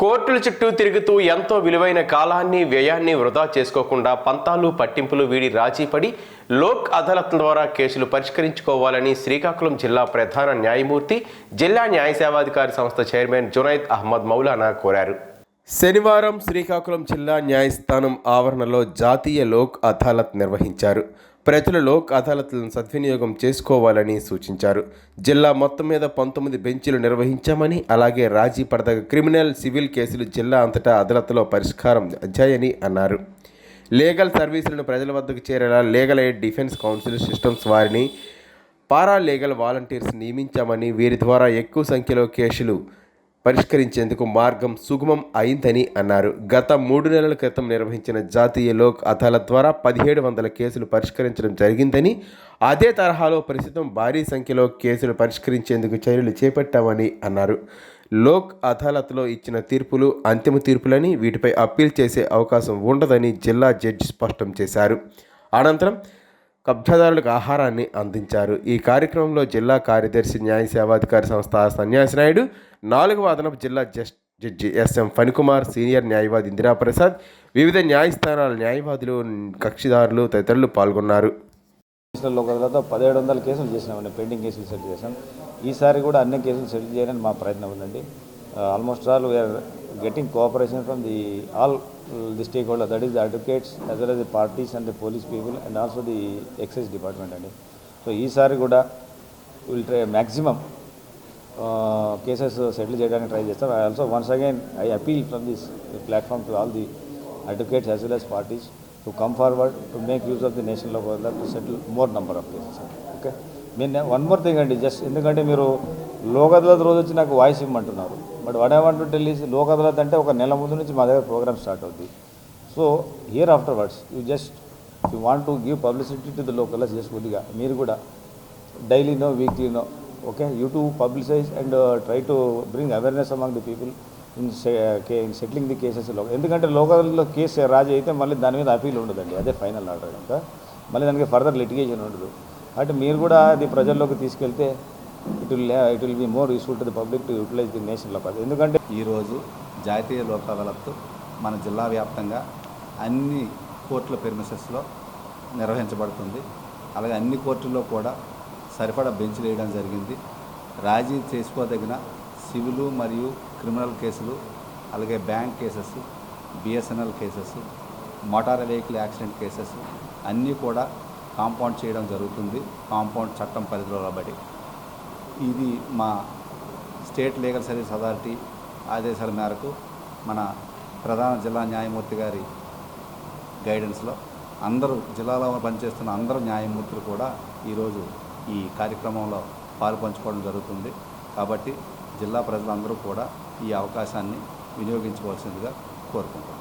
కోర్టుల చుట్టూ తిరుగుతూ ఎంతో విలువైన కాలాన్ని వ్యయాన్ని వృధా చేసుకోకుండా పంతాలు పట్టింపులు వీడి రాజీపడి లోక్ అదాలత్ ద్వారా కేసులు పరిష్కరించుకోవాలని శ్రీకాకుళం జిల్లా ప్రధాన న్యాయమూర్తి జిల్లా న్యాయ సేవాధికారి సంస్థ చైర్మన్ జునైద్ అహ్మద్ మౌలానా కోరారు. శనివారం శ్రీకాకుళం జిల్లా న్యాయస్థానం ఆవరణలో జాతీయ లోక్ అదాలత్ నిర్వహించారు. ప్రజలు లోక్ అదాలత్లను సద్వినియోగం చేసుకోవాలని సూచించారు. జిల్లా మొత్తం మీద 19 బెంచీలు నిర్వహించామని, అలాగే రాజీ పడదగ క్రిమినల్, సివిల్ కేసులు జిల్లా అంతటా అదాలత్లో పరిష్కారం అయ్యాయని అన్నారు. లీగల్ సర్వీసులను ప్రజల వద్దకు చేరేలా legal aid defence council systems వారిని పారా లీగల్ వాలంటీర్స్ నియమించామని, వీరి ద్వారా ఎక్కువ సంఖ్యలో కేసులు పరిష్కరించేందుకు మార్గం సుగమం అయిందని అన్నారు. గత 3 నెలల క్రితం నిర్వహించిన జాతీయ లోక్ అదాలత్ ద్వారా 1700 కేసులు పరిష్కరించడం జరిగిందని, అదే తరహాలో ప్రస్తుతం భారీ సంఖ్యలో కేసులు పరిష్కరించేందుకు చర్యలు చేపట్టామని అన్నారు. లోక్ అదాలత్లో ఇచ్చిన తీర్పులు అంతిమ తీర్పులని, వీటిపై అప్పీల్ చేసే అవకాశం ఉండదని జిల్లా జడ్జి స్పష్టం చేశారు. అనంతరం కబ్జాదారులకు ఆహారాన్ని అందించారు. ఈ కార్యక్రమంలో జిల్లా కార్యదర్శి న్యాయ సేవాధికారి సంస్థ సన్యాసి నాయుడు, 4వ అదనపు జిల్లా జడ్జి ఎస్ఎం ఫణికుమార్, సీనియర్ న్యాయవాది ఇందిరాప్రసాద్, వివిధ న్యాయస్థానాల న్యాయవాదులు, కక్షిదారులు తదితరులు పాల్గొన్నారు. లోక్ అదాలత్లో 1700 కేసులు చేసినామండి. పెండింగ్ కేసులు సెటిల్ చేసాం. ఈసారి కూడా అన్ని కేసులు సెటిల్ చేయాలని మా ప్రయత్నం ఉందండి. Almost all we are getting cooperation from all the stakeholders, that is the advocates as well as the parties and the police people and also the excise department అండి. సో ఈసారి కూడా will try maximum cases settle చేయడానికి try చేస్తాం. I also once again I appeal from this platform to all the advocates as well as parties to come forward to make use of the national law to settle more number of cases. Okay, నేను one more thing అండి, just ఎందుకంటే మీరు లోక్ అదాలత్ రోజు వచ్చి నాకు voice ఇవ్వమంటున్నారు. But what I want to tell is, Lok Adalat అంటే ఒక నెల ముందు నుంచి మా దగ్గర ప్రోగ్రామ్ స్టార్ట్ అవుతుంది. So here after words you want to give publicity to the local just కొద్దిగా మీరు కూడా డైలీనో వీక్లీనో okay you to publicize and try to bring awareness among the people in settling the cases. ఎందుకంటే లోకల్లో case రాజీ అయితే మళ్ళీ దాని మీద అపీల్ ఉండదండి, అదే ఫైనల్ ఆర్డర్ కనుక మళ్ళీ దానికి ఫర్దర్ లిటిగేషన్ ఉండదు. అంటే మీరు కూడా అది ప్రజల్లోకి తీసుకెళ్తే it will be more useful to the public to utilize the nation లో. ఎందుకంటే ఈరోజు జాతీయ లోక్ అదాలత్ మన జిల్లా వ్యాప్తంగా అన్ని కోర్టుల ప్రెమిసెస్లో నిర్వహించబడుతుంది. అలాగే అన్ని కోర్టుల్లో కూడా సరిపడా బెంచ్లు వేయడం జరిగింది. రాజీ చేసుకోదగిన సివిల్ మరియు క్రిమినల్ కేసులు, అలాగే bank cases, BSNL cases, motor vehicle accident cases అన్నీ కూడా కాంపౌండ్ చేయడం జరుగుతుంది. కాంపౌండ్ చట్టం పరిధిలో బట్టి ఇది మా స్టేట్ లీగల్ సర్వీస్ అథారిటీ ఆదేశాల మేరకు మన ప్రధాన జిల్లా న్యాయమూర్తి గారి గైడెన్స్లో అందరూ జిల్లాలో పనిచేస్తున్న అందరూ న్యాయమూర్తులు కూడా ఈరోజు ఈ కార్యక్రమంలో పాలుపంచుకోవడం జరుగుతుంది. కాబట్టి జిల్లా ప్రజలందరూ కూడా ఈ అవకాశాన్ని వినియోగించుకోవాల్సిందిగా కోరుకుంటున్నాం.